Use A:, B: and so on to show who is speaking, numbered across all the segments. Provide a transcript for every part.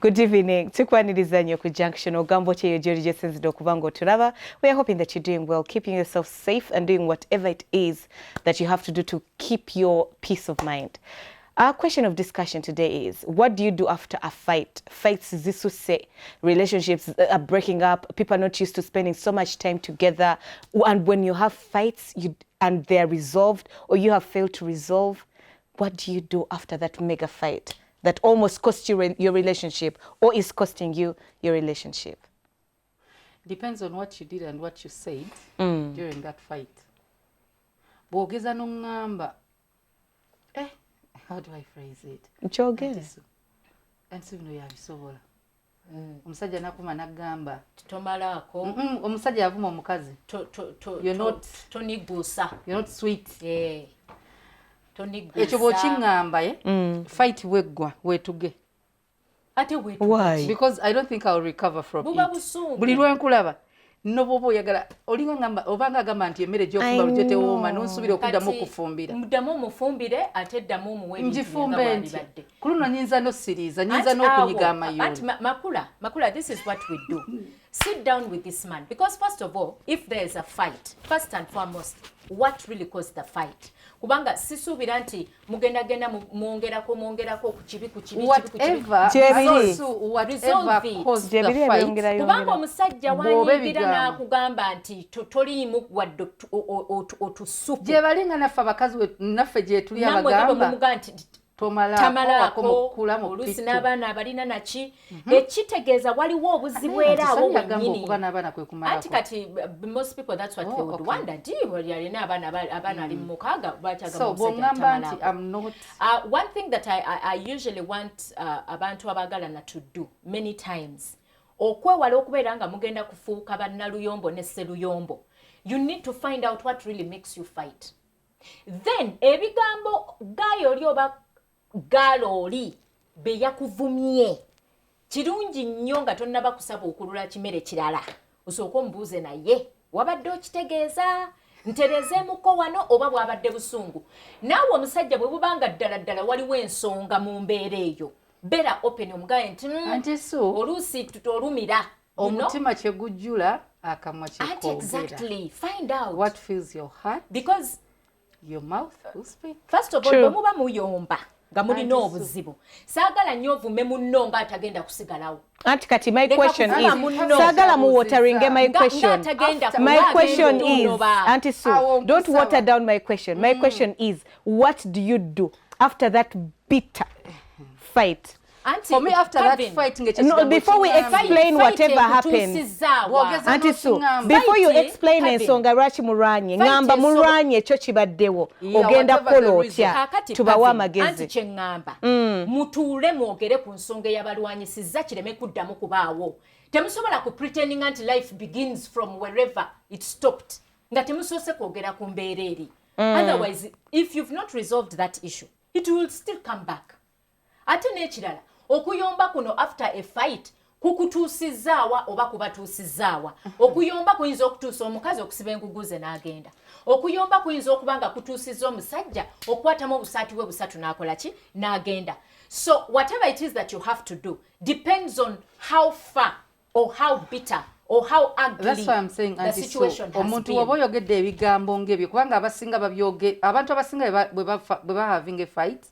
A: Good evening. Tukwaniriza nnyo ku Junction ogambo kye yojeri jesinzidde okuva ng'otulaba. We are hoping that you're doing well, keeping yourself safe and doing whatever it is that you have to do to keep your peace of mind. Our question of discussion today is, what do you do after a fight? Fights zisuse, relationships are breaking up, people are not used to spending so much time together. And when you have fights and they're resolved or you have failed to resolve, what do you do after that mega fight that almost cost you your relationship or is costing you your relationship?
B: Depends on what you did and what you said during that fight. Bwogeza n'ongamba, how do I phrase it?
A: Nkyogere.
B: Anti bino yabisobola. Omusajja nakuma nagamba.
C: Tomalaako.
B: Omusajja yavuma omukazi. You're not
C: toniguusa.
B: You're not sweet.
C: Yeah. Toniguusa.
B: Ekyo bw'okingamba fight weggwa wetuge.
C: Ate wetuge.
A: Why?
B: Because I don't think I'll recover from
C: Buba
B: it.
C: busungu.
B: Buli lwenkulaba. No bobo oyagala olinga ngamba obanga gamba nti emmere gy'okufumba lujete wooma n'onsubira okuddamu okufumbira.
C: Muddamu omufumbire ate ddamu omuwe ebintu
B: njifumbe nti ku luno nyinza n'ossiriiza nyinza n'okunyiga amayulu.
C: Anti Makula, this is what we do. Sit down with this man, because first of all, if there is a fight, first and foremost, what really caused the fight? Kubanga sisuubira nti mugenda mwongerako ku kibi
B: whatever caused the fight.
C: Kubanga omusajja wanyigira n'akugamba nti toliimu wadde otusupu
B: gye balinga naffe abakazi naffe gye tuli abagamba
C: tamalaako oluusi n'abaana abalina naki ekitegeeza waliwo obuzibu era awo bwennyini. Anti kati most people that's what they would wonder. Yalina abaana ali mu mukaaga bakyagamba omusajja tamalaako. One thing that I usually want abantu abagalana to do many times, okwewala okubeera nga mugenda kufuuka bannaluyombo ne sseruyombo, you need to find out what really makes you fight. Then ebigambo gayo oli oba galoli be yakuvumye kirungi nnyo nga tonnaba kusaba okulula kimere kirala osooka omubuuze naye wabadde okitegeeza nterezeemuko wano oba bwabadde busungu. Naawe omusajja bwe bubanga ddala waliwo ensonga mu mbeera eyo, beera open omugaye nti oluusi tutolumira
B: omutima kyegujjula akamwa kyekoogera.
C: Exactly. Find out
B: what fills your heart,
C: because
B: your mouth will speak.
C: First of all, bwe muba muyomba nga mulina obuzibu, saagala nnyo ovume munno nga atagenda kusigalawo.
A: Anti kati my question is, saagala mu wateringe my question. My question is, Auntie Sue, don't water down my question. My question is, what do you do after that bitter fight?
B: For me, after that fight,
A: no, before we explain whatever happened, Auntie Sue, before you explain ensonga lwaki mulwanye, ngamba mulwanye ekyo kibaddewo, ogenda kukola otya, tubawa amagezi.
C: Anti kye ngamba, mutuule mwogere ku nsonga eyabalwanyisizza kireme kuddamu kubaawo. Temusobola ku pretending anti life begins from wherever it stopped, nga temusoose kwogera ku mbeera eri. Otherwise, if you've not resolved that issue, it will still come back. Ate n'ekirala, okuyomba kuno after a fight kukutuusizaawa oba kubatuusizaawa. Okuyomba kuyinza okutuusa omukazi okusiba enguguze n'agenda. Okuyomba kuyinza okuba nga kutuusizza omusajja okukwatamu obusaati bwe busatu n'akola ki n'agenda. So whatever it is that you have to do depends on how far or how bitter or how ugly.
B: That's why I'm saying,
C: the situation has
B: omuntu waba oyogedde ebigambo ng'ebyo kubanga abasinga abantu abasinga bwe ba having a fight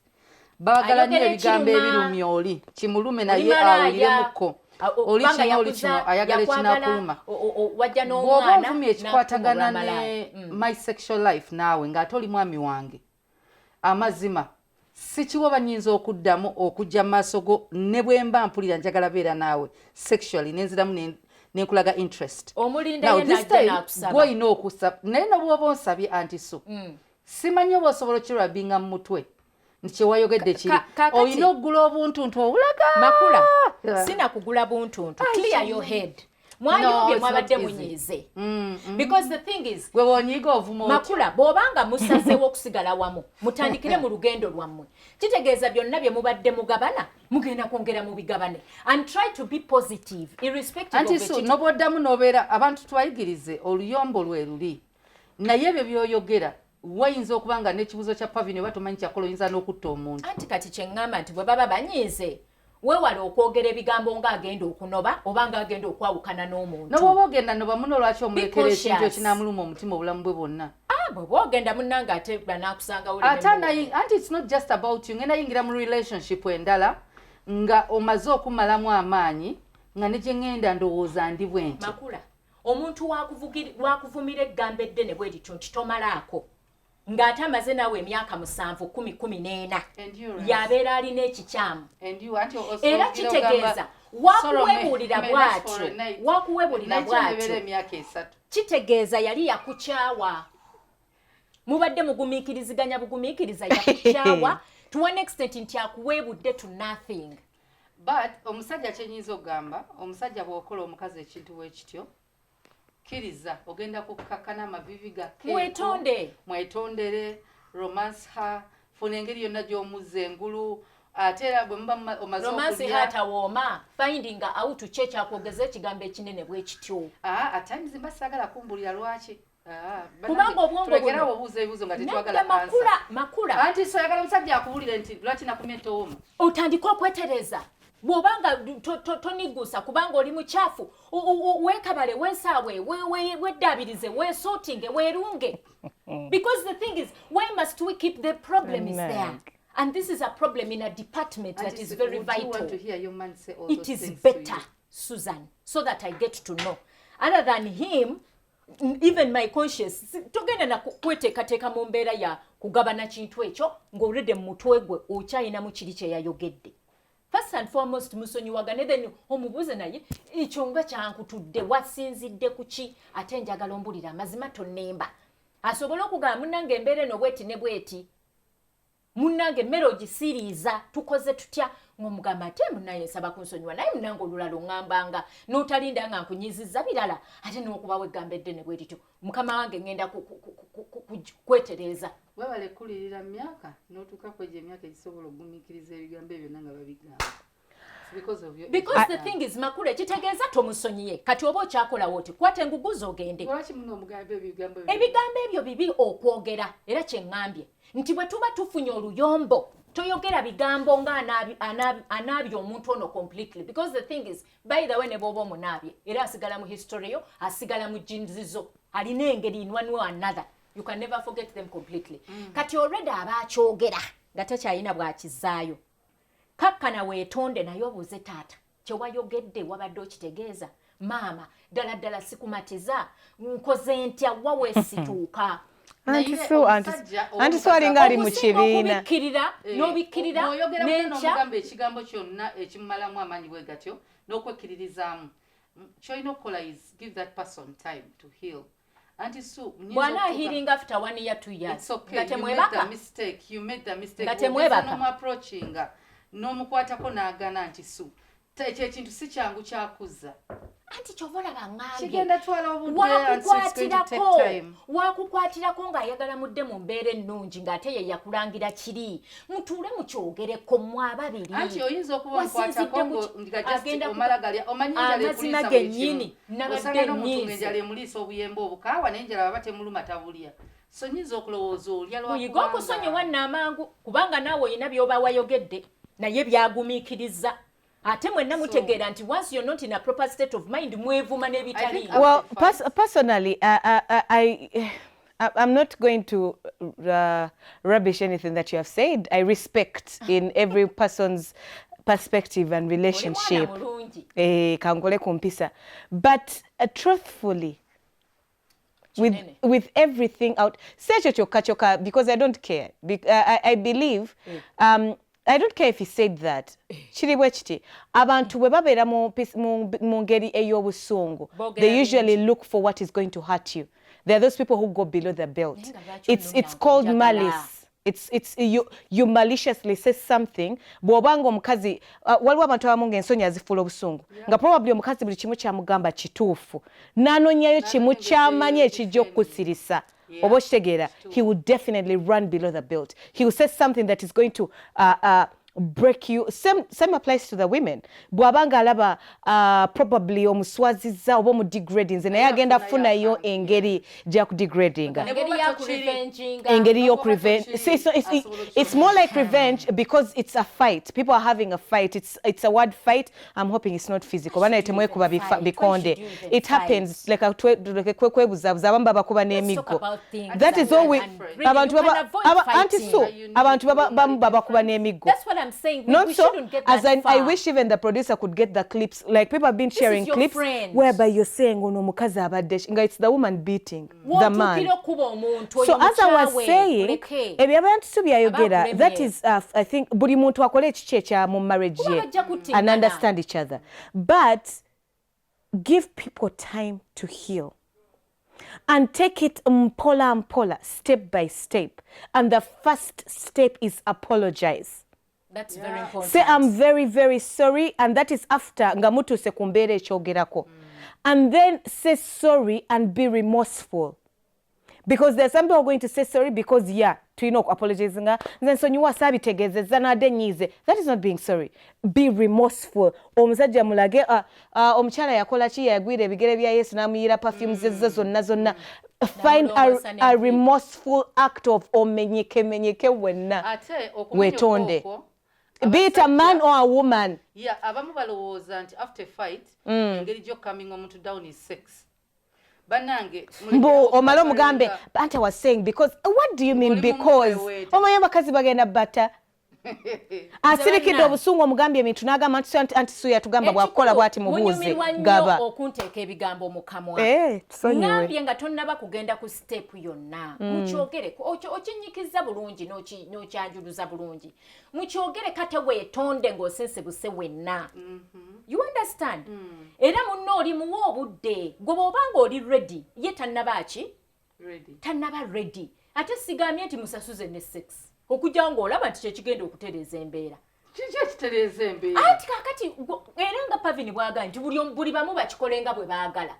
B: bagala nnyo ebigambo ebirumya oli kimulume naye awuliremuko oli kino ayagala ekinakuluma. Bw'oba onvumya ekikwatagana ne my sexual life naawe ng'ate oli mwami wange, amazima sikiwoba nnyinza okuddamu okujja mu maaso go ne bwe mba mpulira njagala beera naawe sexually nenziramu nenkulaga interest.
C: Omulinda yenajja n'akusaba.
B: Gw'olina okusaba naye nobwoba onsabye Auntie Sue, simanyi oba osobola okirabinga mu mutwe nti kyewayogedde kiri. Olina okugula obuntuntu obulaga.
C: Makula, sina kugula buntuntu. Clear your head. Mwayombye mwabadde munyiize. Because the thing is,
B: gwe wonyiga ovuma
C: Makula, bw'obanga musazeewo okusigala wamu, mutandikire mu lugendo lwammwe. Kitegeeza byonna bye mubadde mugabana, mugenda kwongera mu bigabane. And try to be positive, irrespective of
B: it. N'oboddamu n'obeera abantu twayigirize oluyombo lwe luli. Naye ebyo by'oyogera wayinza okubanga n'ekibuzo kya pavini oba tomanyi kyakola oyinza n'okutta omuntu.
C: Anti kati kye ngamba nti bwe baba banyiize weewale okwogera ebigambo ng'agenda okunoba oba ng'agenda okwawukana n'omuntu.
B: N'obwoba ogenda noba muno lwaki omulekera ekintu ekinamuluma omutima obulamu bwe bwonna.
C: Bw'oba ogenda munnange ate banaakusanga
B: anti it's not just about you. Ngenda yingira mu relationship endala nga omaze okumalamu amaanyi nga ne gye ngenda ndowooza ndi bwe nti.
C: Makula, omuntu wakuvumira eggambo eddene bwe lityo nti tomalaako. Ng'ate amaze naawe emyaka 7, 10, 14 yabeera alina ekikyamu. Era kitegeeza wakuwebuulira bw'atyo kitegeeza yali yakukyawa. Mubadde mugumiikiriziganya bugumiikiriza yakukyawa to an extent nti akuweebudde to nothing.
B: But omusajja kyenyinza okugamba, omusajja bw'okola omukazi ekintu bwe kityo kiriza ogenda kukakkana amavivi gakke. Mwetondere romance ha funa engeri yonna gy'omuzza engulu ate era bwe muba omaze okulya
C: romance hatawooma finding out kye kyakwogeza ekigambo ekinene bwe kityo.
B: At times mba saagala kumbulira lwaki.
C: Kubanga obwongo
B: buno obuuza ebibuuzo nga tetwagala
C: makula
B: anti so yagala omusajja akubulire nti lwaki nakumye tooma
C: otandika okwetereza bw'obanga tonigusa kubanga oli mukyafu weekabale weesaawe weddaabirize weesootinge weerunge. Because the thing is, why must we keep the problem is there? And this is a problem in a department that is very vital.
B: You want to hear your man say all
C: it
B: those
C: is
B: things
C: better,
B: to you?
C: Susan, so that I get to know. Other than him, even my conscience, tugenda na kweteekateeka mu mbeera ya kugabana kintu ekyo ng'oludde mu mutwe gwe okyayinamu kiri kye yayogedde. First and foremost, musonyiwagane, then omubuuze naye ekyo nga kyankutudde wasinzidde ku ki ate njagala ombulira amazima tonnemba. Asobola okugamba munnange embeera eno bweti ne bweti. Munnange emmere ogisiriiza tukoze tutya ng'omugamba ate munnange nsaba kunsonyiwa naye munnange olulala oŋŋambanga n'otalinda nga nkunyizizza birala ate n'okubawo eggambo eddene bwe lityo. Mukama wange ngenda kwetereeza.
B: Weewale kulirira myaka n'otuuka kwegyo emyaka egisobola okugumiikiriza ebigambo ebyo nga babigamba. Because
C: the thing is makule kitegeeza tomusonyiye kati oba okyakolawo oti kwata enguguzo ogende.
B: Lwaki muno omugambo ebigambo
C: ebyo bibi okwogera era kye ŋŋambye nti bwe tuba tufunye oluyombo toyogera bigambo nga anaabye omuntu ono completely. Because the thing is, by the way, ne bw'oba omunaabye era asigala mu history yo asigala mu jinzizo alina engeri in one way or another. You can never forget them completely. Kati already aba akyogera nga takyalina bw'akizaayo. Kakkana weetonde naye obuuze taata kye wayogedde wabadde okitegeeza maama ddala sikumatiza nkoze ntya waweesituuka.
A: Anti so alinga ali mu kibiina
C: n'obikkirira
B: n'enkya ekigambo kyonna ekimumalamu amaanyi bwe gatyo n'okwekkiririzaamu ky'olina okukola is give that person time to heal.
C: Bwana healing after 1 year 2 years.
B: It's okay. You made the mistake. N'omukwatako n'agana nti su ekyo ekintu si kyangu kyakuzza
C: anti kyovola bangambye
B: kigenda twala obudde
C: wakukwatirako ng'ayagala mudde mu mbeera ennungi ng'ate ye yakulangira kiri mutuule mukyogereko mwababiri
B: anti oyinza okuba nkwatako nga omala galya omanyi enjala
C: amazima gennyini nabadde
B: nnyinzi enjala emuliisa obuyembe obukaawa naye enjala baba temuluma tabulya. So nyinza okulowooza olya lwakubanga
C: oyiga okusonyiwa n'amangu kubanga naawe olina by'oba wayogedde naye byagumiikiriza ate mwenna mutegeera nti once you're not in a proper state of mind mwevuma n'ebitali.
A: Well, personally, I'm not going to rubbish anything that you have said. I respect in every person's perspective and relationship. Kankole kumpisa. But truthfully, with everything out, say choka because I don't care. I believe I don't care if he said that. Chiribwe chiti. Abantu bwe babeera mu ngeri ey'obusungu. They usually look for what is going to hurt you. There are those people who go below the belt. It's called malice. You maliciously say something. Bw'obanga omukazi waliwo abantu abamu ng'ensonyi azifuula obusungu. Nga probably omukazi buli kimu kyamugamba kituufu. N'anonyayo kimu ky'amanyi ekijja okukusirisa. He will definitely run below the belt. He will say something that is going to break you. Same applies to the women. Bwabanga alaba probably omuswaziza oba omudegrading naye agenda funa yo engeri gya kudegradinga. Engeri yo revenge. It's more like revenge because it's a fight. People are having a fight. It's a word fight. I'm hoping it's not physical. Bana etemwe kuba bikonde. It happens like kwebuzabuza abamba bakuba n'emiggo. That is all we abantu baba kuba n'emiggo.
C: That's what I'm saying.
A: Not so, as I wish even the producer could get the clips. Like people have been sharing clips whereby you're saying, "Oh no, mukazi abadde." It's the woman beating the man. So as I was saying, that is, I think, buli muntu akole ekikyekya mu marriage and understand each other. But give people time to heal. And take it mpola, step by step. And the first step is apologize.
C: That's very important.
A: Say, I'm very, very sorry. And that is after ngamutu sekumbere chogerako. And then say sorry and be remorseful. Because there's some people who are going to say sorry because, apologizing. Then so you wasabi tegezeza na denyize. That is not being sorry. Be remorseful. Omusajja mulage omukyala yakola ki yagwire bigere bya Yesu namuyira perfumes zonna. Find a remorseful act of omenyeke wenna. Wetonde. Be it a man or a woman.
B: Yeah, abamu balowooza nti after fight, engeri gyo coming omuntu down is sex. Banange
A: mbo omalo mugambe but I was saying because what do you mean because omaye bakazi bagenda bata asirikidde obusungu omugambye ebintu n'agamba anti suya tugamba bwakola bwati mubuuze gaba
C: okunteeka ebigambo mu kamwa ngambye nga tonnaba kugenda ku step yonna mukyogere okinyikiza bulungi n'okyanjuluza bulungi mukyogere kate weetonde ng'osensebuse wenna. You understand? Era munno oli muwa obudde gwe bw'obanga oli ready ye tannaba ready ate sigambye nti musasuze ne sex okujja ng'olaba nti kyekigenda okutereeza embeera.
B: Kiki ekitereeza embeera?
C: Anti kakati era nga Pavini bwagala nti buli bamu bakikolenga bwe baagala.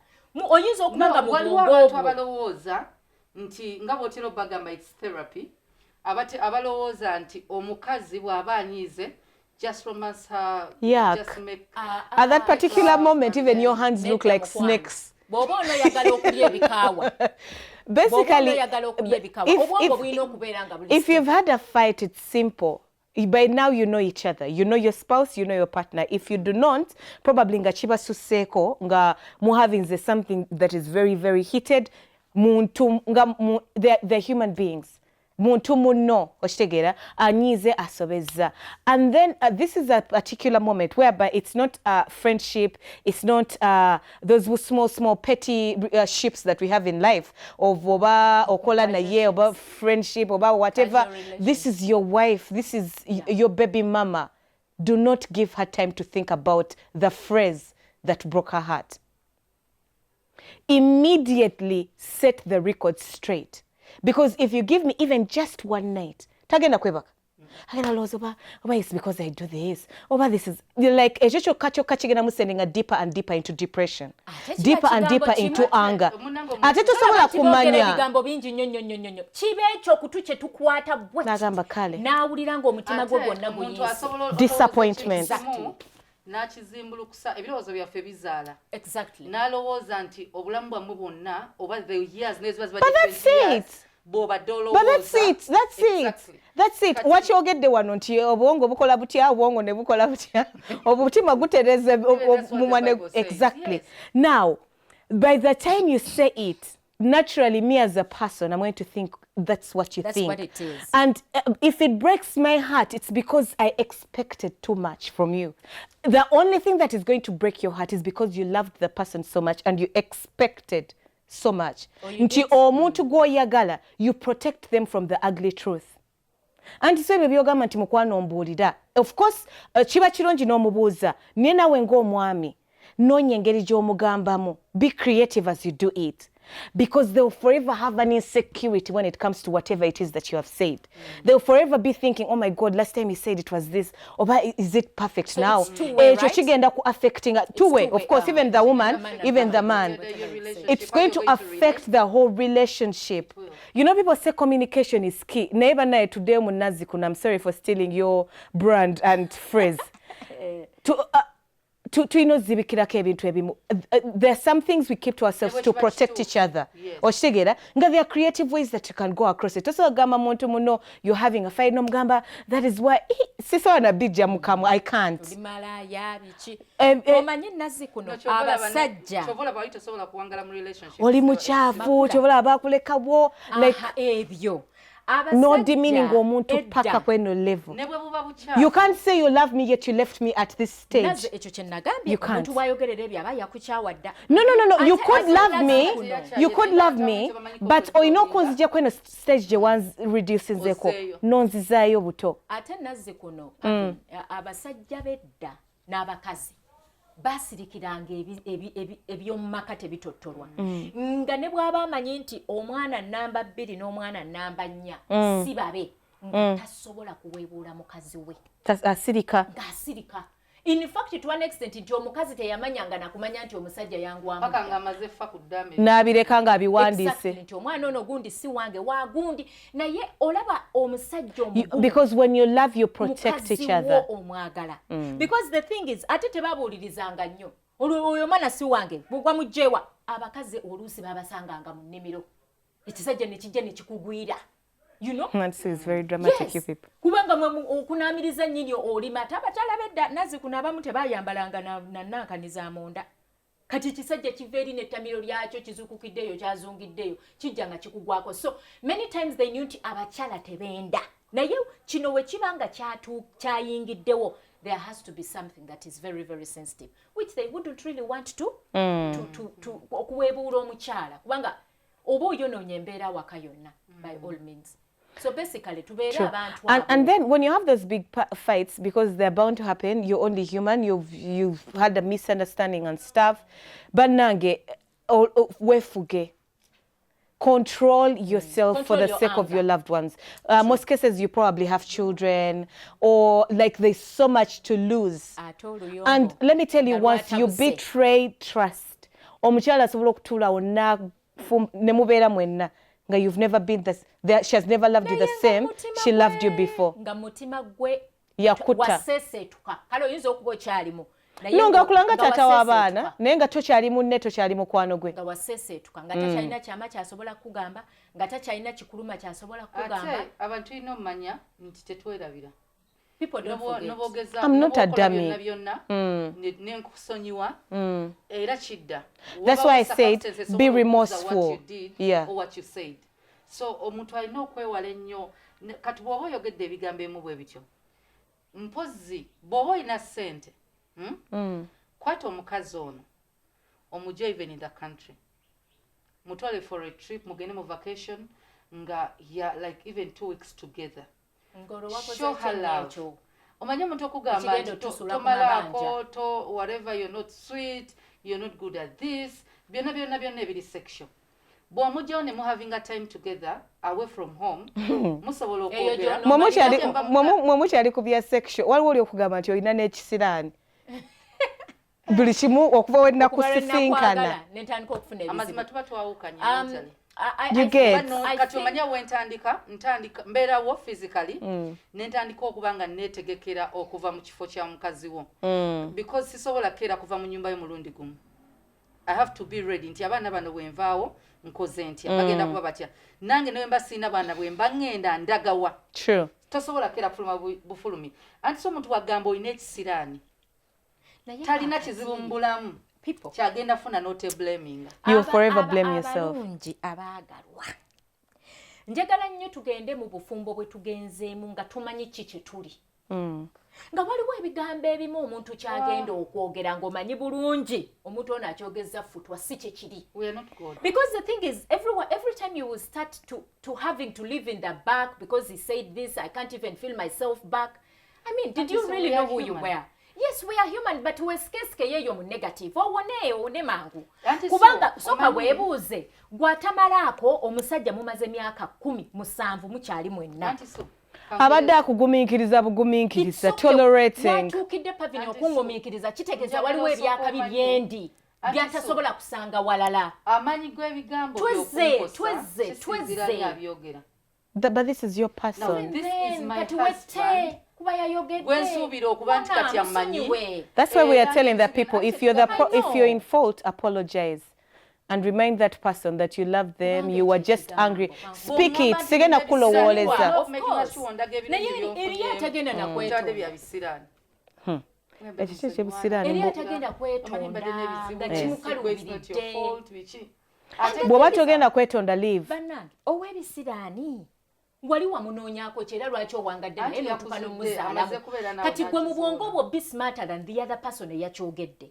C: Oyinza okubanga mu bwongo
B: abantu abalowooza nti nga bw'otera bagamba it's therapy. Abalowooza nti omukazi bw'aba anyiize just romance her, just make
A: at that particular moment even your hands look like snakes. Basically, if you've had a fight, it's simple. By now you know each other. You know your spouse, you know your partner. If you do not, probably nga chiba suseko nga muhavinze something that is very, very heated. They're human beings. Muntu muno oshitegera anyize asobeza. And then this is a particular moment whereby it's not friendship, it's not those small petty ships that we have in life of oba okola na ye oba friendship oba whatever. This is your wife, this is your baby mama. Do not give her time to think about the phrase that broke her heart. Immediately set the record straight. Because if you give me even just one night, tagenda kwebaka. Agenda lozoba, it's because I do this. This is like ejo kachigena mu sending deeper and deeper into depression. Deeper and deeper into anger. Ate tosobola kumanya.
C: Bigambo bingi nnyo. Kibe ekyo kutuche tukwata bwe.
A: Nagamba kale.
C: Naawulira ngo omutima gwo gwonna guyise.
A: Disappointment.
B: N'akizimbulukusa ebirowoozo byaffe bizaala.
C: Exactly.
B: N'alowooza nti obulamu bwammwe bwonna oba the years neziba ziba
A: different years. But that's it. Exactly. That's it. What you get the one on tiyo obongo bukola butya obongo ne bukola butya obutima gutereze exactly. Yes. Now, by the time you say it, naturally me as a person I'm going to think that's what you think.
C: That's what it is.
A: And if it breaks my heart, it's because I expected too much from you. The only thing that is going to break your heart is because you loved the person so much and you expected so much. Nti omuntu gwoyagala, you protect them from the ugly truth. Anti so byogamba nti mukwano mbuulira. Of course, kiba kirungi n'omubuuza. Naye nawe ng'omwami, noonya engeri gy'omugambamu. Be creative as you do it. because they'll forever have an insecurity when it comes to whatever it is that you have said. They'll forever be thinking, oh my God, last time he said it was this, or is it perfect
C: so
A: now?
C: it's two-way, right?
A: Affecting two-way, of course, even the woman, even the man. It's going to affect the whole relationship. You know, people say communication is key. Neighbor na today I'm sorry for stealing your brand and phrase. There are some things we keep to ourselves to protect each other. Oshigera, nga there are creative ways that you can go across it. Also gamba muntu muno, you're having a fight nomgamba, that is why siso wana bija mukamu, I can't.
C: Omanyi nazi kuno abasajja
A: Oli muchafu, chobola abakulekawo like
C: ebyo.
A: No demeaning omuntu paka kweno level. You can't say you love me yet you left me at this stage. You can't. No. You could love me. You could love me. But oino konzija kweno stage je ones reducing zeko. Nonzizayo buto.
C: Ate nazi kuno. Abasajja bedda n'abakazi. Basirikiranga ebyomumaka tebitottolwa nga ne bw'aba amanyi nti omwana namba 2 n'omwana namba 4 si babe nga tasobola kuweebuula mukazi we
A: ng'asirika.
C: In fact, to an extent, nti omukazi teyamanyanga nakumanya nti omusajja yangwamu
B: paka ng'amaze fa ku ddambi
A: n'abireka ng'abiwandiise.
C: Nti omwana ono gundi si wange wagundi naye olaba omusajja omugulu
A: because when you love you protect each other.
C: Omwagala. Because the thing is ate tebabuulirizanga nnyo oyo mwana si wange bugwa mujjewa abakazi oluusi babasanganga mu nnimiro ekisajja ne kijja ne kikugwira. You know?
A: That is very dramatic,
C: yes.
A: You people.
C: Kubanga okunaamiriza nnyini olima tabatalabedda nazi kuno abamu tebayambalanga na nankaniza amonda. Kati kisajja kiveeri n'ettamiro lyakyo kizukukiddeyo kyazungiddeyo kijja nga kikugwako. So many times they knew nti abakyala tebenda. Naye kino we kibanga kyayingiddewo, there has to be something that is very, very sensitive, which they wouldn't really want to okuweebuula omukyala. Kubanga oba oyonoonya embeera waka yonna by all means. So basically,
A: and then when you have those big fights, because they're bound to happen, you're only human. You've had a misunderstanding and stuff. But nange, wefuge, control yourself for the sake of your loved ones. Most cases, you probably have children, or like there's so much to lose.
C: I told you.
A: And let me tell you, once you betray trust, omukyala asobola okutuula wonna nemubeera mwenna. You've never been there. She has never loved you the same. She loved you before. Yakuta. No, nga kulanga tata w'abaana naye nga tokyali munne tokyali mukwano gwe.
C: Nga waseesetuka nga takyalina kyama kyasobola kugamba nga takyalina kikuluma kyasobola kugamba.
B: Ate abantu ino mmanya nti tetwerabira.
C: People don't forget.
A: I'm not a dummy. That's why I said be remorseful. Yeah.
B: Or what you said. So omuntu alina okwewala ennyo kati bw'oba oyogedde ebigambo emu bwe bityo. Mpozzi bw'oba olina ssente. Kwata omukazi ono omugye even in the country. Mutwale for a trip mugende mu vacation nga like even 2 weeks together. Show her love. Omanye omuntu okugamba nti tomalaako to whatever, you're not sweet, you're not good at this, byonna ebiri sexual. Bw'omugyawo ne mu having a time together away from home musobola okwogera.
A: Mwe mukyali ku bya sexual waliwo oli okugamba nti olina n'ekisiraani. Buli kimu okuva we nnakusisinkana.
B: Amazima tuba twawukanye.
A: You get.
B: Kati omanya wentandika mbeerawo physically nentandika okuba nga neetegekera okuva mu kifo kya mukazi wo. Because sisobola keera kuva mu nyumba y'omulundi gumu. I have to be ready nti abaana bano bwenvaawo nkoze ntya bagenda kuba batya. Nange ne mba sina baana bwemba ngenda ndagawa.
A: True.
B: Tosobola keera fuluma bufulumi. Anti so omuntu wagamba olina ekisiraani. Talina kizibu mu bulamu. Kyagenda funa note blaming.
A: You forever blame yourself.
C: Abaagalwa. Njagala nnyo tugende mu bufumbo bwe tugenzeemu nga tumanyi ki kye tuli. Nga waliwo ebigambo ebimu omuntu kyagenda okwogera ng'omanyi bulungi omuntu ono akyogeza futwa si kye kiri. Because the thing is every time you will start to having to live in the back because he said this, I can't even feel myself back. I mean, did you really know who you were? Yes, we are human, but wesikeske yeyo mu negative. Owone mangu. Kubanga soka webuuze gwatamalaako omusajja mumaze myaka 10 musanvu mukyali mwenna.
A: Abadde akugumiikiriza bugumiikiriza tolerating.
C: Watukidde pavini okungumiikiriza kitegeeza waliwo ebyaka bibyendi byatasobola kusanga walala.
B: Amanyi gw'ebigambo
C: twezze.
A: But this is your person.
B: No, this is my husband.
A: That's why we are telling the people, if you're in fault, apologize. And remind that person that you love them, you were just angry. Speak it. Sigena kulo woleza. Bw'oba togenda kwetonda leave.
C: Ow'ebisiraani wali wamunoonyaako kyera lwaki owangadde naye n'otuuka n'omuzaalamu kati gwe mu bwongo bwo be smarter than the other person eyakyogedde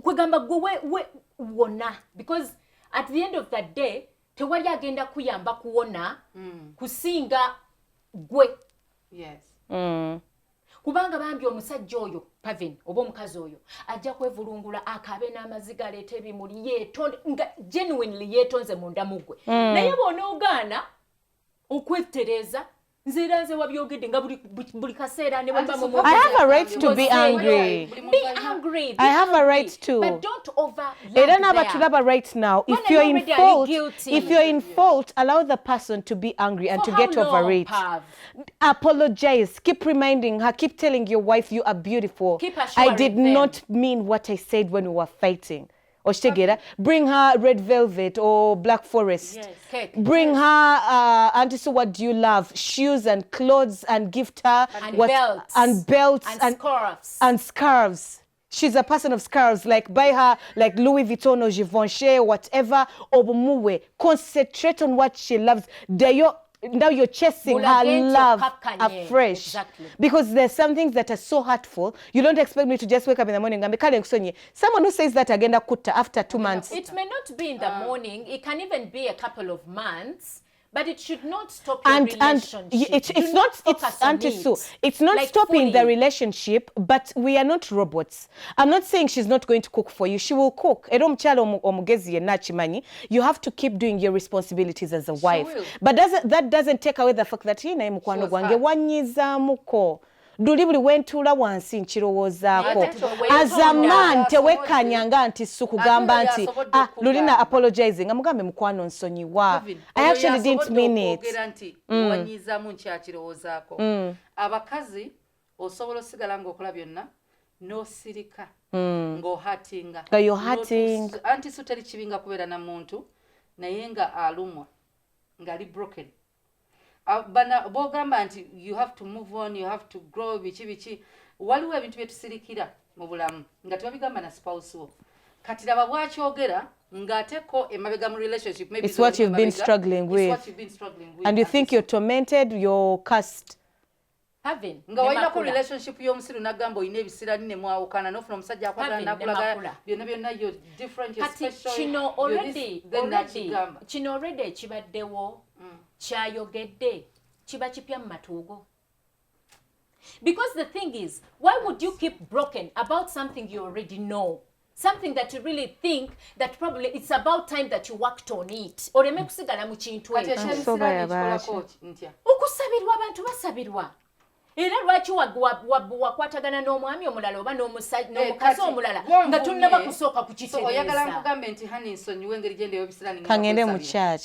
C: kwegamba gwe wona because at the end of the day tewali agenda kuyamba kuwona kusinga gwe. Kubanga bambi omusajja oyo Pavin oba omukazi oyo ajja kwevulungula akabe n'amaziga aleeta ebimuli yeetonde nga genuinely yeetonze munda mu gwe naye bw'onoogaana okwettereza nze wabyogedde nga buli kaseera ne bamba mu
A: I have a right to be angry.
C: Be angry.
A: I have a right to.
C: But don't over.
A: Era n'abatulaba right now. If you're in fault, allow the person to be angry and to get over it. Apologize. Keep reminding her. Keep telling your wife you are beautiful.
C: Keep assuring
A: I did not mean what I said when we were fighting. Bring her red velvet or black forest.
C: Yes, cake.
A: Bring her Auntie Sue, what do you love? Shoes and clothes and gift her belts and scarves. She's a person of scarves. Like buy her like Louis Vuitton or Givenchy, whatever. Obumuwe. Concentrate on what she loves. Now you're chasing her love afresh.
C: Exactly.
A: Because there's some things that are so hurtful. You don't expect me to just wake up in the morning and be someone who says that agenda kutta after 2 months.
C: It may not be in the morning. It can even be a couple of months. But it should not stop your relationship. It's not stopping the relationship, but we are not robots. I'm not saying she's not going to cook for you. She will cook. You have to keep doing your responsibilities as a wife. But that doesn't take away the fact that Duli buli wentuula wansi nkirowozaako. As a man tewekanyanga nti sukugamba nti Lulina apologizing amugambe mukwano nsonyiwa. I actually didn't mean it.
B: Wanyizamu nkyakirowoozaako. Abakazi osobola osigala ng'okola byonna n'osirika ng'ohatinga.
A: You're hurting.
B: Anti so teri kibinga kubeera na muntu naye nga alumwa ngali broken. Bogamba nti you have to move on, you have to grow bichi waliwo ebintu byetusirikira mu bulamu nga tebabigamba na spouse wo kati laba bwakyogera ng'ateko emabega mu relationship maybe
A: it's what you've been struggling with and you think you're tormented, you're cursed.
B: Nga walina ku relationship y'omusiru nagamba oyina ebisira nne mwawukana n'ofuna omusajja akwagala nakulaga byonna you're different, you're special.
C: Kino already ekibaddewo kyayogedde kiba kipya mu matuugo. Because the thing is, why would you keep broken about something you already know? Something that you really think that probably it's about time that you worked on it. Oleme kusigala mu kintu ekyo. Okusabirwa abantu basabirwa. Era lwaki wakwatagana n'omwami omulala oba n'omukazi omulala nga tunnaba kusooka kukitereeza.
B: Oyagala nkugambe nti hani nsonyiwe engeri gye ndeyo bisirani
A: kangende mu church.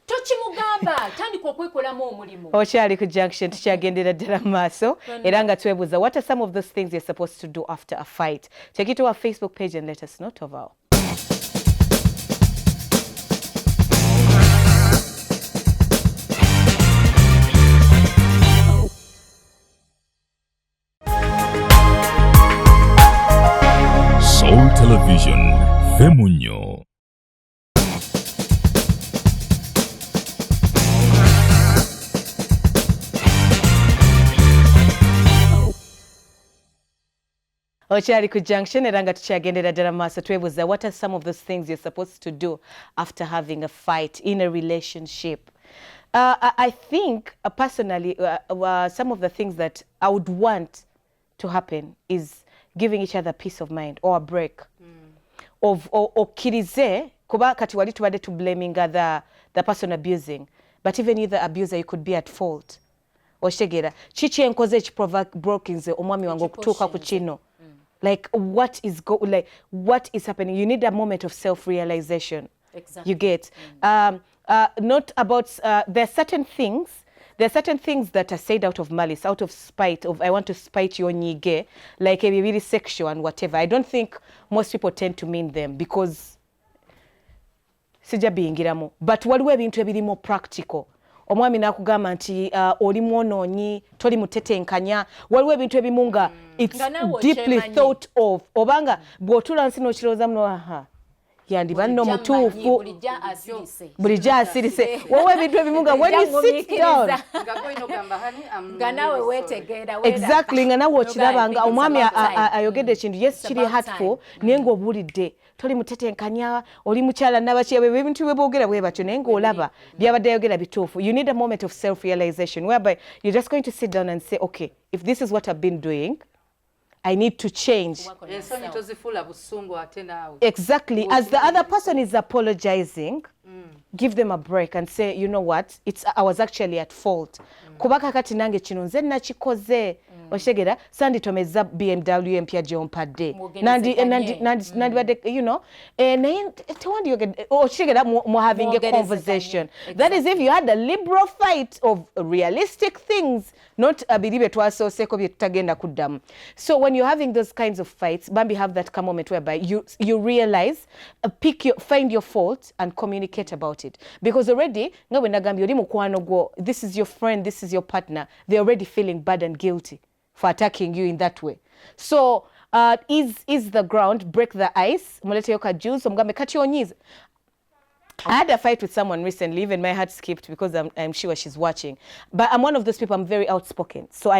C: Tochimugamba tandika okwekolamu omulimu.
A: Okyali ku Junction tukyagendera ddala mu maaso era nga twebuuza what are some of those things you're supposed to do after a fight. Take it to our Facebook page and let us know. Toval.
D: Soul Television, Femunyo.
A: Okyali ku Junction era nga tukyagendera ddala mu maaso twebuuza what are some of those things you're supposed to do after having a fight in a relationship. I think personally some of the things that I would want to happen is giving each other peace of mind or a break of okkirize kuba kati wali tubadde to blaming the person abusing, but even you the abuser, you could be at fault. Oshegera chichi enkoze ekiprovoke nze omwami wange okutuuka ku kino. Like what is happening? You need a moment of self-realization.
C: Exactly.
A: You get not about there are certain things that are said out of malice, out of spite, of I want to spite your nyige, like a really sexual and whatever. I don't think most people tend to mean them because sija biyingiramu, but waliwo ebintu ebiri more practical. Omwami nakugamba nti oli mwonoonyi toli mutetenkanya, waliwo ebintu ebimu nga it's deeply thought of, obanga bw'otula nsi n'okirowooza muno aha yandiba nno mutuufu bulijja asirise wowe ebintu ebimu nga when you sit down
C: nga nawe weetegeera
A: exactly nga nawe okiraba nga omwami ayogedde ekintu yes kiri hurtful naye ng'obuulidde toli mutetenkanya oli mukyala nabaki ebintu bwe boogera bwe batyo naye ng'olaba byabadde ayogera bituufu. You need a moment of self-realization whereby you're just going to sit down and say, okay, if this is what I've been doing, I need to change. Exactly. As the other person is apologizing, give them a break and say, you know what, I was actually at fault. Kubaka kati nange kino nze nakikoze. Oshegera sandi tomeza BMW empya gyompadde. Nandi you know, naye tewandi yogedde oshegera mo having a conversation. That is if you had a liberal fight of realistic things, not abiribe twasooseko bye tutagenda kuddamu. So when you're having those kinds of fights, Bambi have that calm moment whereby you realize, find your fault and communicate about it. Because already, nga bwe nagambye oli mukwano gwo, this is your friend, this is your partner, they're already feeling bad and guilty for attacking you in that way. So is the ground, break the ice, mulete yoka juice, omgambe kati onyize. I had a fight with someone recently, even my heart skipped because I'm sure she's watching. But I'm one of those people, I'm very outspoken. So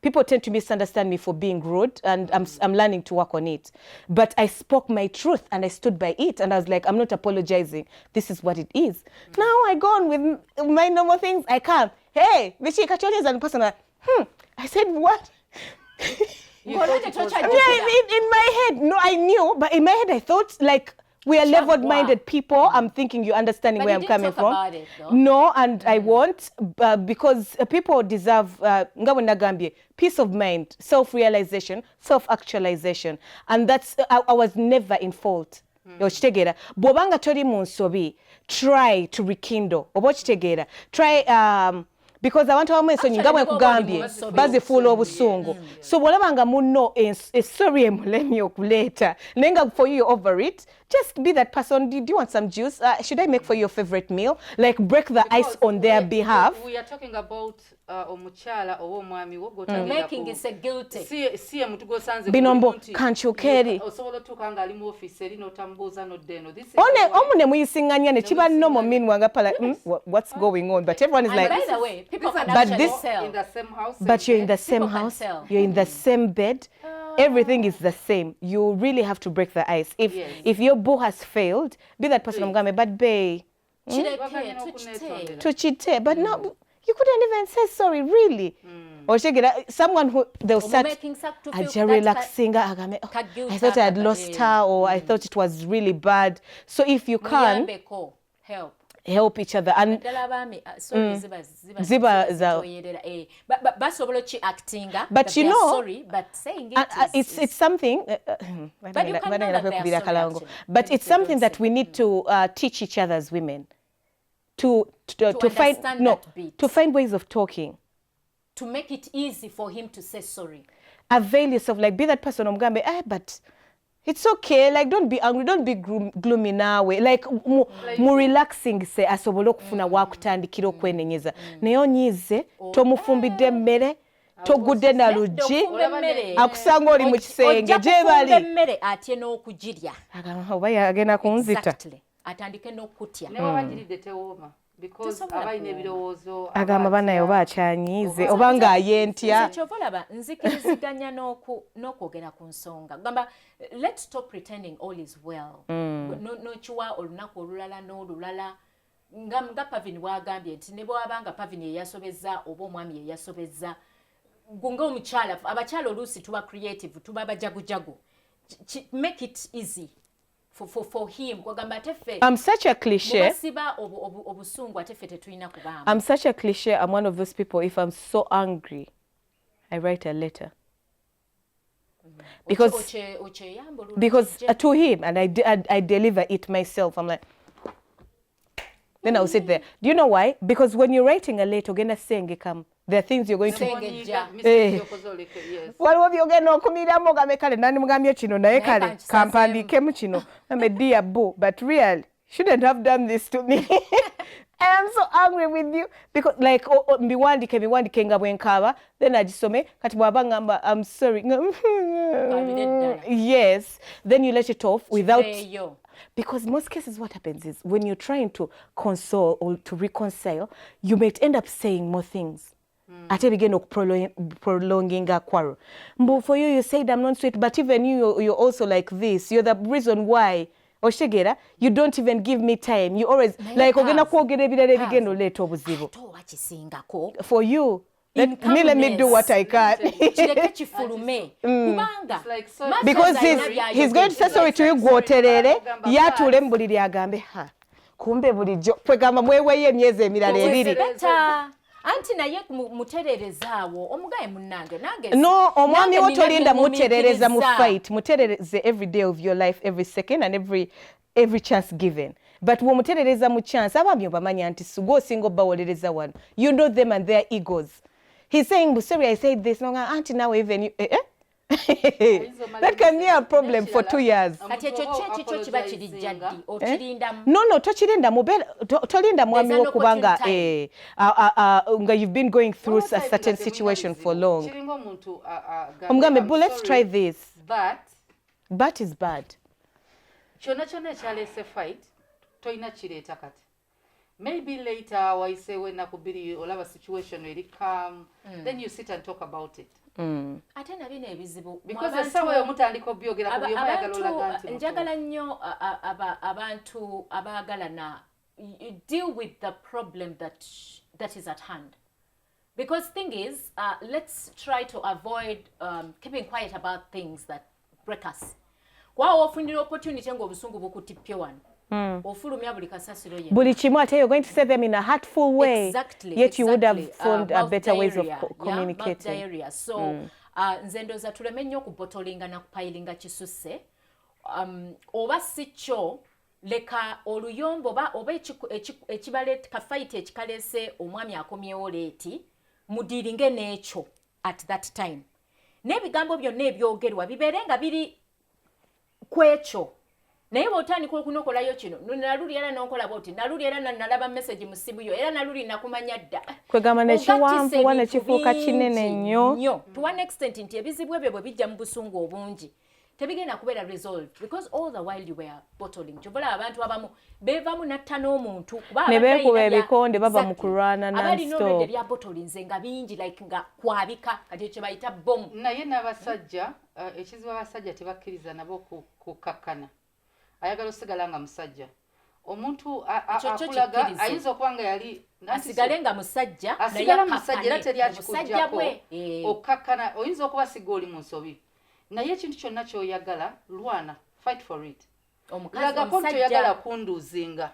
A: people tend to misunderstand me for being rude, and I'm learning to work on it. But I spoke my truth and I stood by it, and I was like, I'm not apologizing. This is what it is. Now I go on with my normal things. I can't. Hey, Vichy Kachoni is a person. I said, what?
C: In my
A: head, no, I knew, but in my head I thought like, we are level-minded people. I'm thinking you're understanding where I'm coming from.
C: About it,
A: no, and I won't, because people deserve peace of mind, self-realization, self-actualization, and that's I was never in fault. Bobanga tori munsobi, try to rekindle. Try because I want to amweso nyingamwe kugambye bazifuula obusungu. So bwolabanga munno story emulemi okuleeta nenga for you over it, just be that person. Do you want some juice? Should I make for you your favorite meal? Like break the ice on their behalf.
B: We are talking about omukyala oba omwami wo
C: making is a guilty.
B: Si muntu gosanze
A: binombo kanchukeri.
B: Osobola otuuka nga ali mu office eri n'otambuuza n'oddeno.
A: Omune muyisinganya ne kiba nnomo minwanga pala what's going on? But everyone is like,
C: by the way, people can
A: but
C: actually
A: this
C: sell.
B: In the same house.
A: But you're in the same house. You're in the same bed. Everything is the same. You really have to break the ice. If your boo has failed, be that person omgambe, but bae tuchite, but no, you couldn't even say sorry, really. Or someone who they'll start relaxing. I thought I had lost her, or I thought it was really bad. So if you can help each other and but you know,
C: sorry, but saying
A: it's something but it's something that we need to teach each other as women to find ways of talking,
C: to make it easy for him to say sorry.
A: Avail yourself, like be that person omgambe, but it's okay, like don't be angry, don't be gloomy nawe, like mu relaxing se asobola okufuna wakutandikira okwenenyeza naye onyize tomufumbidde mmere togudde na luggi akusanga oli mu kisenge gye bali
C: emmere atye n'okugirya
A: oba yagenda kunzita
C: atandike n'okutya
B: ne wabagiridde tewooma because abalina ebirowoozo
A: agamba banaye oba akyanyiize oba ng'ayentya
C: kyobalaba nzikiriziganya n'okwogera ku nsonga gamba let's stop pretending all is well. Nokiwa olunaku olulala n'olulala nga Pavin bwagambye nti ne bwabanga Pavin yeyasobezza oba omwami yeyasobezza gunga omukyala abakyala oluusi tuba creative tuba bajagujagu make it easy for him kwagamba ateffe
A: I'm such a cliche.
C: Basiba obusungu ateffe tetulina kubamba.
A: I'm such a cliche. I'm one of those people, if I'm so angry, I write a letter. Because to him, and I deliver it myself. I'm like, then I'll sit there. Do you know why? Because when you're writing a letter, there are things you're going to dear boo, but really shouldn't have done this to me. I am so angry with you because like miwandike nga bwenkaba then ajisome kati bwabanga I'm sorry. Yes, then you let it off without because most cases what happens is when you're trying to console or to reconcile, you might end up saying more things. Ate begin prolonging a quarrel. But for you said I'm not sweet, but even you're also like this. You're the reason why. Oshegera, you don't even give me time. You always like ogenda kwogera ebirala ebigendo leeta obuzibu. For you, let me do what I can. Because he's going to say sorry to you gwoterere yatule mbuliri agambe ha kumbe bulijjo kwegamba mweweye emyezi emirala ebiri.
C: Anti naye mutererezaawo omugaye munnange nange
A: no omwami wo tolinda muterereza mu fight muterereze every day of your life every second and every chance given but wo muterereza mu chance abambi obamanya anti sugo singo bawolereza wano you know them and their egos. He's saying Busiri I said this no anti now even you that can be a problem for 2 years. No, tochirinda mwami wo kubanga you've been going through a certain situation for long. Omugambe, let's try this. But is bad.
B: Chona ekyaleese fight toyina kireeta kati. Maybe later waise when akubiri olaba situation eri calm then you sit and talk about it.
C: Ate nabino ebizibu
B: because esawa yomutandika obyogera ku byomuyagala olaga nti
C: njagala nnyo abantu abagalana deal with the problem that is at hand. Because thing is let's try to avoid keeping quiet about things that break us. Kwa ofundira opportunity ngo obusungu bukutipye wano. Ofulumya buli kasasiro ye.
A: Buli kimu ate you're going to say them in a heartful way.
C: Exactly.
A: Yet you would have found better ways of communicating.
C: So nze ndoza tuleme nnyo okubotolinga na kupayilinga kisuse. Oba si kyo leka oluyombo oba ekibaleta kafight ekikaleese omwami akomyewo leeti mudiringe n'ekyo at that time. N'ebigambo byonna ebyogerwa bibeerenga biri kwekyo. Naye bw'otandika okunokolayo kino naluli era n'onkola bw'oti naluli era nalaba message mu ssimu yo era naluli nakumanya dda
A: kwegamba nekiwanvu wana kifuuka kinene nnyo
C: to one extent nti ebizibu ebyo bwe bijja mu busungu obungi tebigenda kubeera resolved because all the while you were bottling kyobola abantu abamu beevamu natta n'omuntu
A: ne beekuba ebikonde bava mu kulwana
C: non-stop ebya bottling nga bingi like nga kwabika kati ekyo bayita bomu
B: naye n'abasajja ekizibu abasajja tebakkiriza nabo kukakkana ayagala osigala nga musajja omuntu akulaga ayinza okubanga yali
C: asigale nga musajja
B: asigala musajja era teri akikujjako okakkana oyinza okuba siga oli mu nsobi naye ekintu kyonna kyoyagala lwana fight for it lagako kyoyagala kunduuzinga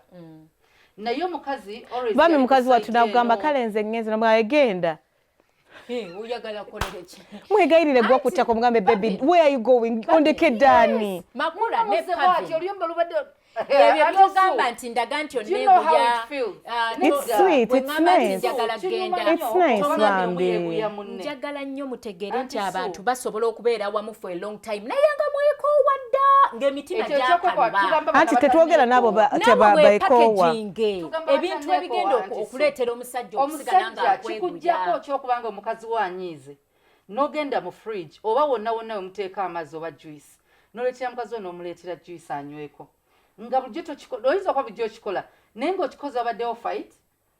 B: naye omukazi
A: bami mukazi watu nakugamba kale nze ngenze namwagenda
C: uyagala koleki
A: mwegayirire gwa kutako mugambe baby where are you going ondeke dani
C: makula ne pavi
B: olyomba lubadde
C: ebyo byogamba nti ndaga nti onnebuya
A: it's sweet it's nice it's nice
C: lambi njagala nnyo mutegere nti abantu basobola okubeera wamu for a long time naye nga mwekoowadda ng'emitima gyakamba
A: anti tetwogera nabo baekoowa
C: ebintu ebigenda okuleetera omusajja okusigala nga
B: akikujjako kyokubanga omukazi wanyiize n'ogenda mu fridge oba wonna wonna wemuteeka amazzi oba juice n'oleetera mukazi ono omuleetera juice anyweko nga bulijjo tokikola oyinza okuba bulijjo okikola naye ng'okikoze abaddewo fight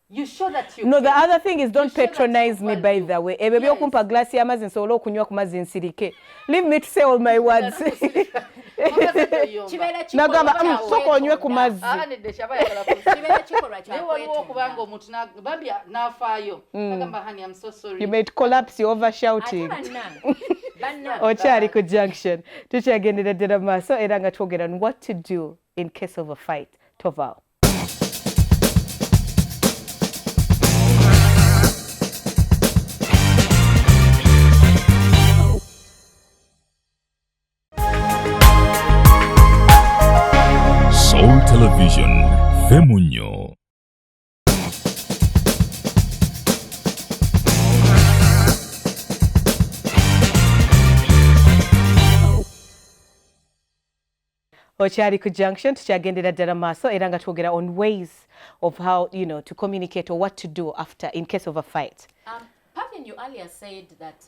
B: you show that you
A: no the other thing is don't patronize me by the way ebyo byokumpa glaasi y'amazzi nsobola okunywa ku mazzi nsirike leave me to say all my words
C: kibeera
A: nagamba sooka onywe ku mazzi
B: waliwo okubanga omuntu babya n'afaayo agamba honey I'm so sorry.
A: You might collapse, you over shouting. Okyali ku Junction. Tukyagendera ddala maaso era nga twogera on what to do in case of a fight. Tovao.
D: Soul Television, Femunyo.
A: Okyali ku Junction, tukyagendera ddala maaso era nga twogera on ways of how, to communicate or what to do after in case of a fight.
C: Pavin, you earlier said that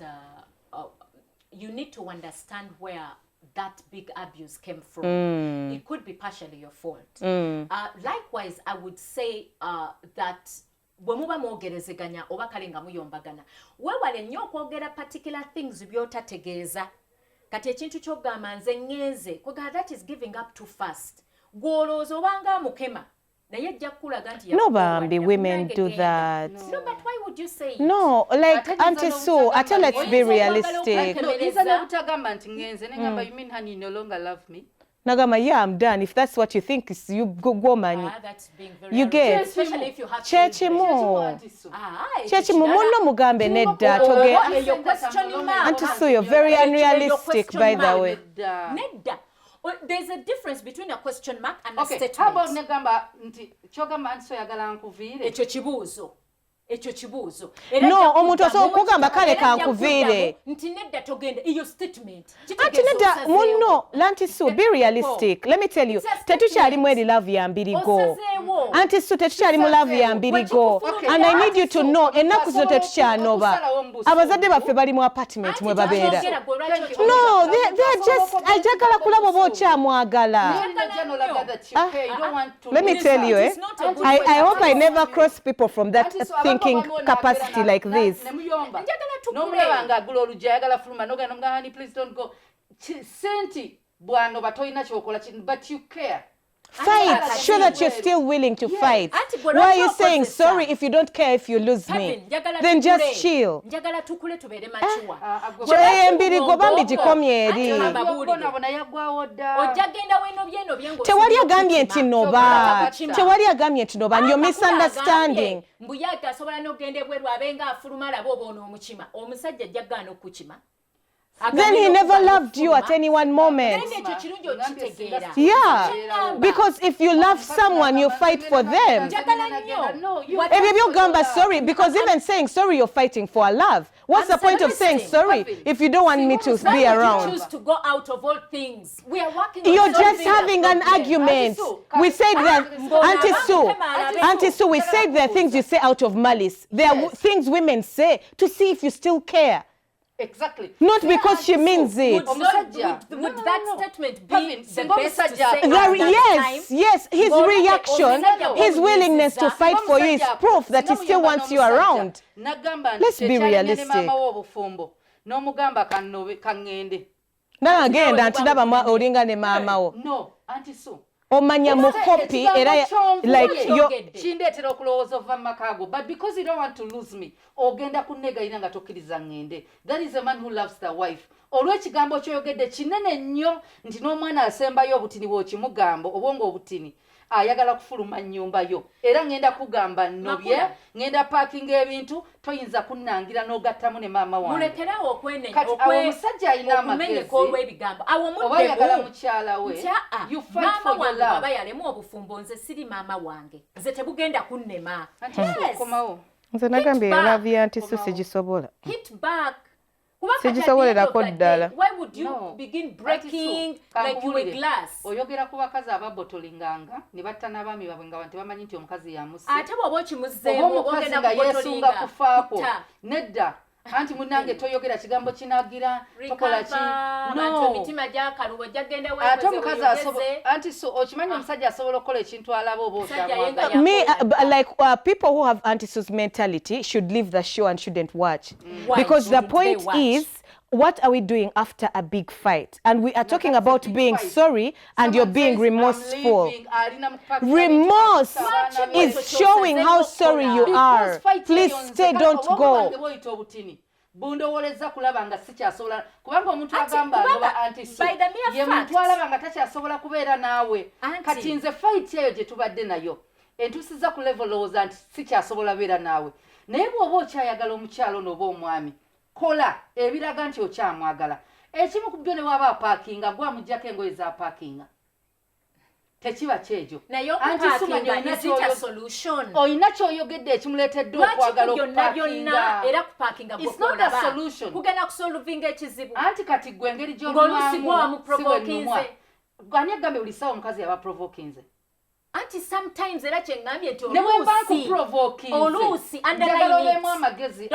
C: you need to understand where that big abuse came from. It could be partially your fault. Likewise, I would say that bwemuba mwogerezeganya oba kale nga muyombagana weewale nnyo okwogera particular things by'otategeeza kati ekintu ky'ogamba nze ngenze kwegala that is giving up too fast gw'olowooza obanga mukema naye ajja kukulaga nti
A: no bambi women do that.
C: No, but why would you say it?
A: No, like Auntie Sue, I tell let's be realistic.
B: You mean honey, you no longer love me?
A: Nagama, yeah, I'm done. If that's what you think, you go man.
C: That's being very
A: you get.
C: Especially if you have
A: Chechi mo. Chechi mo mono mugambe nedda toge. Auntie Sue, you're very unrealistic, by the way.
C: Nedda. There's a difference between a question mark and a statement.
B: How about negamba nti chogamba Auntie Sue yagala nkuviire?
C: Ekyo kibuuzo.
A: No, omuntu asobola okugamba kale kankuviire.
C: Nti nedda togenda iyo statement.
A: Anti nedda muno, Auntie Sue, be realistic. Let me tell you, tetukyali mu eri love ya mbirigo. Auntie Sue, tetukyali mu love ya mbirigo. And I need you to know, ennaku zino tetukyanoba. Abazadde baffe bali mu apartment mwe babeera. No, they're just, ajagala kulaba oba okyamwagala. Let me tell you, I hope I never cross people from that thinking capacity like this.
B: Please don't go. Senti bwano batoyina kyokola but you care.
A: Fight. Show that you're still willing to fight. Why are you saying sorry if you don't care if you lose me? Then just chill. Mbirigo bambi gikomye eri. Tewali agambye nti noba. Tewali agambye nti noba. You're misunderstanding.
C: Mbuyaka asobola n'ogenda ebweru abenga afuluma alaba oba onoomukima. Omusajja ajja kugaana okukima.
A: Then he never loved you at any one moment. Yeah, because if you love someone, you fight for them. Sorry, because even saying sorry, you're fighting for a love. What's the point of saying sorry if you don't want me to be around?
C: Choose to go out of all things. We are working.
A: You're just having an argument. We said that, Auntie Sue, we said there are things you say out of malice. There are things women say to see if you still care.
B: Exactly.
A: Not because she means it.
C: Would that statement be the best to say
A: yes, his reaction, his willingness to fight for you is proof that he still wants you around. Let's be realistic.
B: No, Auntie Sue.
A: Omanya mukopi era like yo
B: kindetera okulowooza ova makaago but because you don't want to lose me ogenda kunnegayira nga tokkiriza ngende. That is a man who loves the wife. Olw'ekigambo kyoyogedde kinene nnyo nti n'omwana asembayo obutini bw'okimugambo obwongo obutini ayagala kufuluma nnyumba yo era ngenda kugamba nnobye ngenda parking ebintu toyinza kunnangira n'ogattamu ne maama wange.
C: Mulekerawo okwenenya
B: omusajja alina amagezi oba yagala mukyala we you fight for your love.
C: Aba yalemu obufumbo nze siri maama wange nze tebugenda kunnema.
A: Nze nagambye love ya Auntie Sue sigisobola.
C: Hit back.
A: Sigisobolerako ddala.
C: Why would you begin breaking like you a glass?
B: Oyogera ku bakazi ababotolinganga ne batta n'abaami babwe nga tebamanyi nti omukazi yamusse.
C: Ate bw'oba okimuzzeemu ogenda
B: kubotolinga kufaako nedda. Anti munange toyogera kigambo kinagira tokola ki
C: no emitima gyakalubo jagenda wewe
B: ate omukazi asobola Auntie Sue okimanyi omusajja asobola okukola ekintu alaba oba okyamwagala.
A: Me like people who have Auntie Sue's mentality should leave the show and shouldn't watch. Because the point is what are we doing after a big fight? And we are talking about being sorry and you're being remorseful. Remorse is showing how sorry you are. Please stay, don't go.
B: Bundowoleza kulaba nga sikyasobola kubanga omuntu agamba ngoba anti ye muntu alaba nga takyasobola kubeera naawe kati nze fight eyo gye tubadde nayo entusiza ku level lowooza nti sikyasobola beera naawe naye bw'oba okyayagala omukyalo n'oba omwami kola ebiraga nti okyamwagala ekimu ku byo ne waba paakinga gwe amuggyako engoye za paakinga tekiba kyejo oyina kyoyogedde ekimuleetedde okwagala okupaakinga
C: era kupaakinga kugenda kusolvinga ekizibu
B: anti kati gwe engeri gy'olumwamu ani agambe buli ssaawa omukazi yaba provokinze
C: anti sometimes era kyengambye nti
B: oluusi njagala obeemu amagezi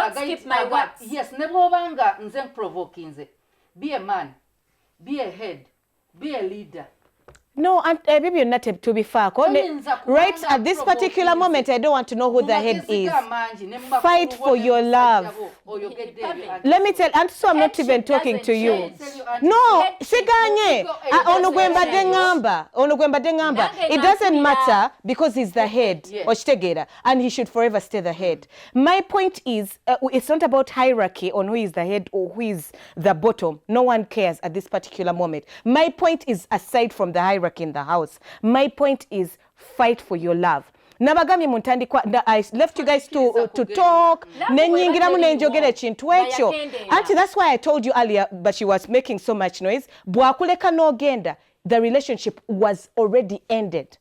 B: yes ne bw'obanga nze nkuprovokinze be a man be a head be a leader.
A: No, and baby, not to be fair. Right at this particular moment, I don't want to know who the head is. Fight for your love. Let me tell, and so I'm not even talking to you. No, Shiganye. It doesn't matter because he's the head, and he should forever stay the head. My point is, it's not about hierarchy on who is the head or who is the bottom. No one cares at this particular moment. My point is, aside from the hierarchy in the house, my point is fight for your love. Nabagami muntandi kwa I left you guys to talk nenyingiramu nenjogera ekintu ekyo anti that's why I told you earlier but she was making so much noise bwakuleka n'ogenda the relationship was already ended.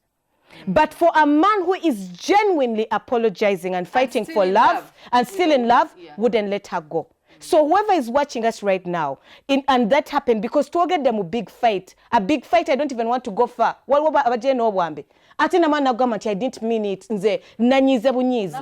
A: But for a man who is genuinely apologizing and fighting for love and still in love wouldn't let her go. So whoever is watching us right now, and that happened because to get them a big fight I don't even want to go far. I didn't mean it. Nze nanyize bunyizi.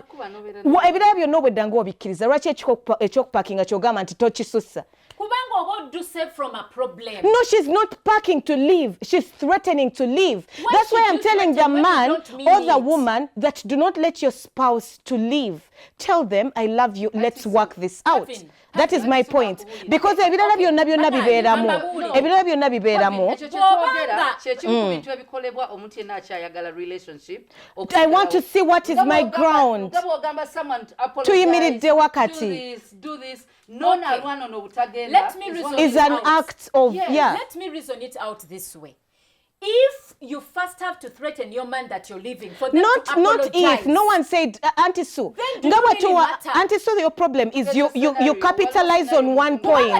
A: Ebirabyo byo no bwedango obikiriza. Lwaki ekyokuparkinga kyogamba nti tokisussa.
C: Kubanga obo do save from a problem.
A: No, she's not parking to leave. She's threatening to leave. That's why I'm telling the man or the woman that do not let your spouse to leave. Tell them, I love you. Let's work this out. That is my point. Because ebirala byonna byonna bibeeramu. Ebirala byonna bibeeramu. I want to see what is my ground. Tuyimiridde wakati.
B: Do this. No,
C: let me reason
A: is an
C: out.
A: Act of
C: Let me reason it out this way. If you first have to threaten your man that you're leaving for them to apologize.
A: Not if. No one said, Auntie Sue.
C: Then do you really matter?
A: Auntie Sue, your problem is you capitalize on one point.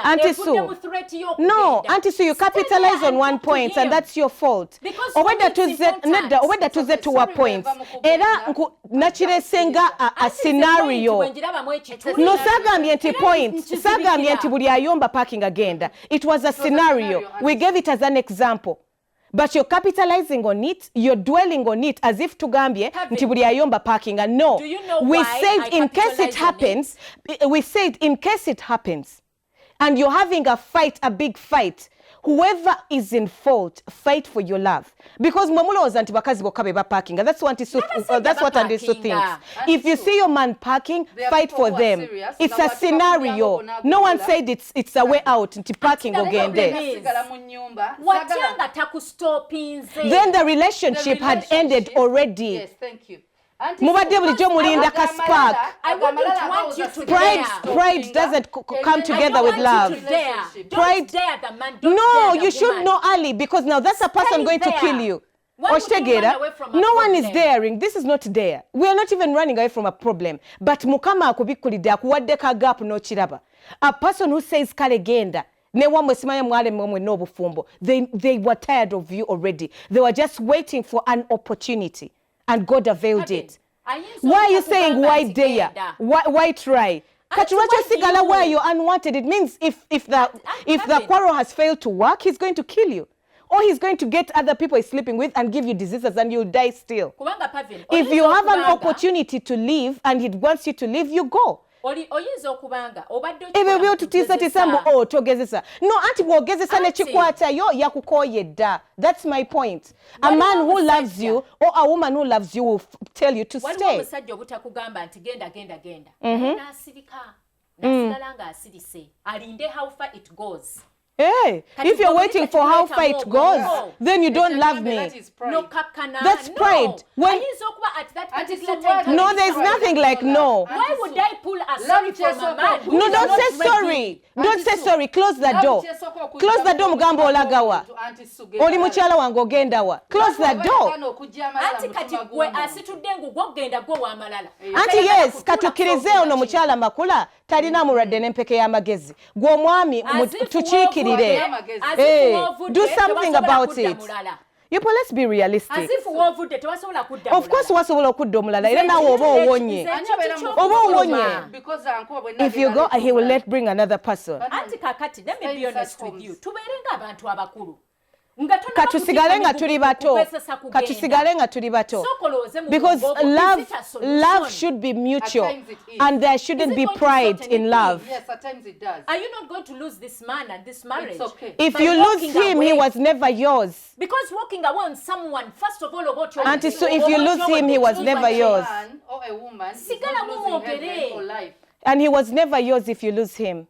A: Auntie Sue. No, Auntie Sue, you capitalize on one point and that's your fault. Obeda tuze to a point. Era nachire senga a scenario. No sagambye nti point. Sagambye nti buli ayomba parking agenda. It was a scenario. We gave it as an example. But you're capitalizing on it, you're dwelling on it as if tugambye nti buli ayomba parking. And no,
C: do you know
A: we
C: why
A: said in case it happens, and you're having a fight, a big fight, whoever is in fault, fight for your love. Because Mamulo anti bakazi bokabe ba parking. That's what Andisu thinks. If you see your man parking, fight for them. It's a scenario. No one said it's a way out. Nti parking ogende. Then the relationship had ended already.
B: Yes, thank you.
A: Mubadde bulijjo mulinda ka spark.
C: I wouldn't want you to
A: Pride doesn't come together with love.
C: Don't dare the man.
A: No, you should know early because now that's a person going to kill you. No one is daring. This is not dare. We are not even running away from a problem. But mukama akubikulide akuwadde ka gap no kiraba. A person who says kale genda. They were tired of you already. They were just waiting for an opportunity. And God availed it. Why are you saying why dare? Why try? Sigala where you're unwanted. It means if the quarrel has failed to work, he's going to kill you. Or he's going to get other people he's sleeping with and give you diseases and you'll die still. If you have an opportunity to leave and he wants you to leave, you go. Ebyo byotutiisa tisambu togezesa. No, anti bwogezesa nekikwata yo yakukoye dda. That's my point. A man who loves you or a woman who loves you will tell you to stay.
C: Omusajja obutakugamba nti genda. Nasirika. nasigala nga asirise alinde how far it goes.
A: Hey, if you're waiting for how far it goes, then you don't love me.
C: No, kakana.
A: That's pride. When
C: at that particular time.
A: no, there's nothing like no.
C: Why would I pull a sorry from a man?
A: No, don't say sorry. Don't say sorry. Close the door. Close the door, Mugambo Olagawa. Oli muchala wange ogenda wa. Close the door.
C: Anti kati gwe asitudde ngu gwogenda gwe wa malala.
A: Anti yes, katukirize ono muchala makula talina mulwadde n'empeke y'amagezi. Gwe omwami tukiikirire. Do something about it. Let's be realistic.
C: As if
A: of course wasobola okudda omulala era naawe oba owonye. If you go, he will bring another person.
C: Anti kakati, let me be honest with you. Tubeere ng'abantu abakulu.
A: Katusigale nga tuli bato. Because love should be mutual and there shouldn't be pride in love.
B: Yes, at times it does.
C: Are you not going to lose this man and this marriage?
B: It's okay.
A: If you lose him, he was never yours.
C: Because walking away on someone, first of all, about your
A: Auntie, so if you lose him, he was never yours.
B: A man or a woman is not losing her for life.
A: And he was never yours if you lose him.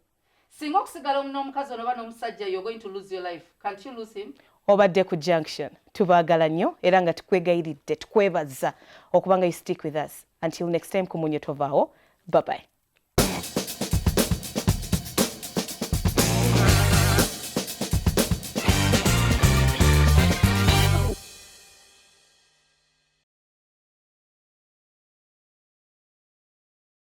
B: Singa okusigala n'omukazi oba n'omusajja, you're going to lose your life. Can't you lose him?
A: Obadde ku Junction. Tubaagala nnyo era nga tukwegayiridde tukwebaza okubanga you stick with us. Until next time kumunye tovaawo. Bye bye.